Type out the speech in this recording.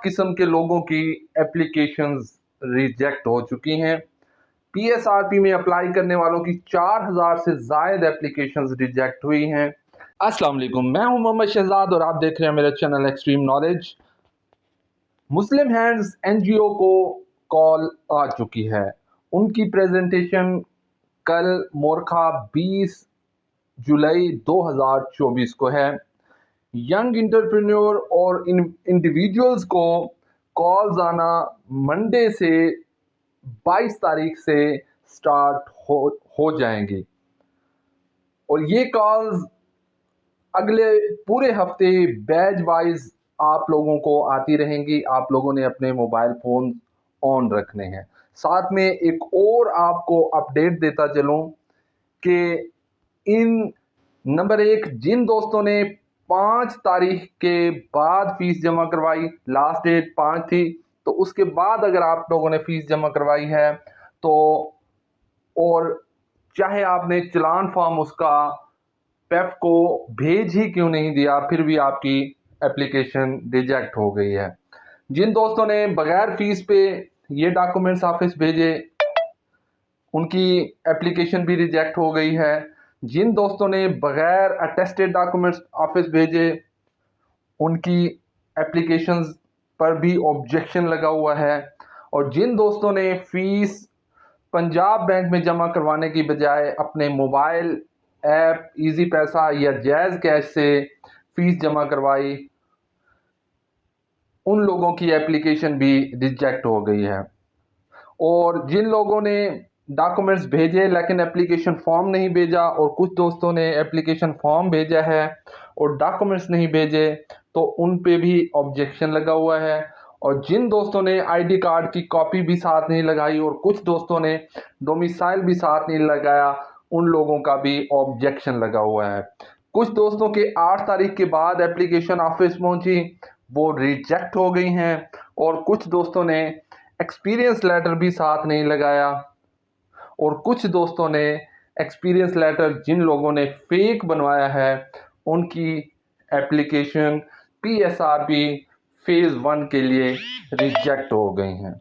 किस्म के लोगों की एप्लीकेशंस रिजेक्ट हो चुकी हैं। पीएसआरपी में अप्लाई करने वालों की 4000 से ज़ायद एप्लीकेशंस रिजेक्ट हुई हैं। अस्सलाम वालेकुम, मैं हूं मोहम्मद शहजाद और आप देख रहे हैं मेरा चैनल एक्सट्रीम नॉलेज। मुस्लिम हैंड्स एनजीओ को कॉल आ चुकी है। उनकी प्रेजेंटेशन कल मोरखा 20 जुलाई 2024 को है। यंग इंटरप्रेन्योर और इंडिविजुअल्स को कॉल्स आना मंडे से 22 तारीख से स्टार्ट हो जाएंगी और ये कॉल्स अगले पूरे हफ्ते बैच वाइज आप लोगों को आती रहेंगी। आप लोगों ने अपने मोबाइल फ़ोन ऑन रखने हैं। साथ में एक और आपको अपडेट देता चलूं कि इन नंबर एक, जिन दोस्तों ने 5 तारीख के बाद फीस जमा करवाई, लास्ट डेट 5 थी, तो उसके बाद अगर आप लोगों ने फीस जमा करवाई है तो और चाहे आपने चलान फॉर्म उसका पेफ को भेज ही क्यों नहीं दिया, फिर भी आपकी एप्लीकेशन रिजेक्ट हो गई है। जिन दोस्तों ने बगैर फीस पे ये डॉक्यूमेंट्स ऑफिस भेजे उनकी एप्लीकेशन भी रिजेक्ट हो गई है। जिन दोस्तों ने बगैर अटेस्टेड डॉक्यूमेंट्स ऑफिस भेजे उनकी एप्लीकेशंस पर भी ऑब्जेक्शन लगा हुआ है। और जिन दोस्तों ने फीस पंजाब बैंक में जमा करवाने की बजाय अपने मोबाइल ऐप इजी पैसा या जैज़ कैश से फीस जमा करवाई, उन लोगों की एप्लीकेशन भी रिजेक्ट हो गई है। और जिन लोगों ने डॉक्यूमेंट्स भेजे लेकिन एप्लीकेशन फॉर्म नहीं भेजा, और कुछ दोस्तों ने एप्लीकेशन फॉर्म भेजा है और डॉक्यूमेंट्स नहीं भेजे, तो उन पे भी ऑब्जेक्शन लगा हुआ है। और जिन दोस्तों ने आईडी कार्ड की कॉपी भी साथ नहीं लगाई और कुछ दोस्तों ने डोमिसाइल भी साथ नहीं लगाया, उन लोगों का भी ऑब्जेक्शन लगा हुआ है। कुछ दोस्तों के 8 तारीख के बाद एप्लीकेशन ऑफिस पहुंची, वो रिजेक्ट हो गई हैं। और कुछ दोस्तों ने एक्सपीरियंस लेटर भी साथ नहीं लगाया, और कुछ दोस्तों ने एक्सपीरियंस लेटर जिन लोगों ने फेक बनवाया है उनकी एप्लीकेशन पीएसआरपी फेज़ 1 के लिए रिजेक्ट हो गई हैं।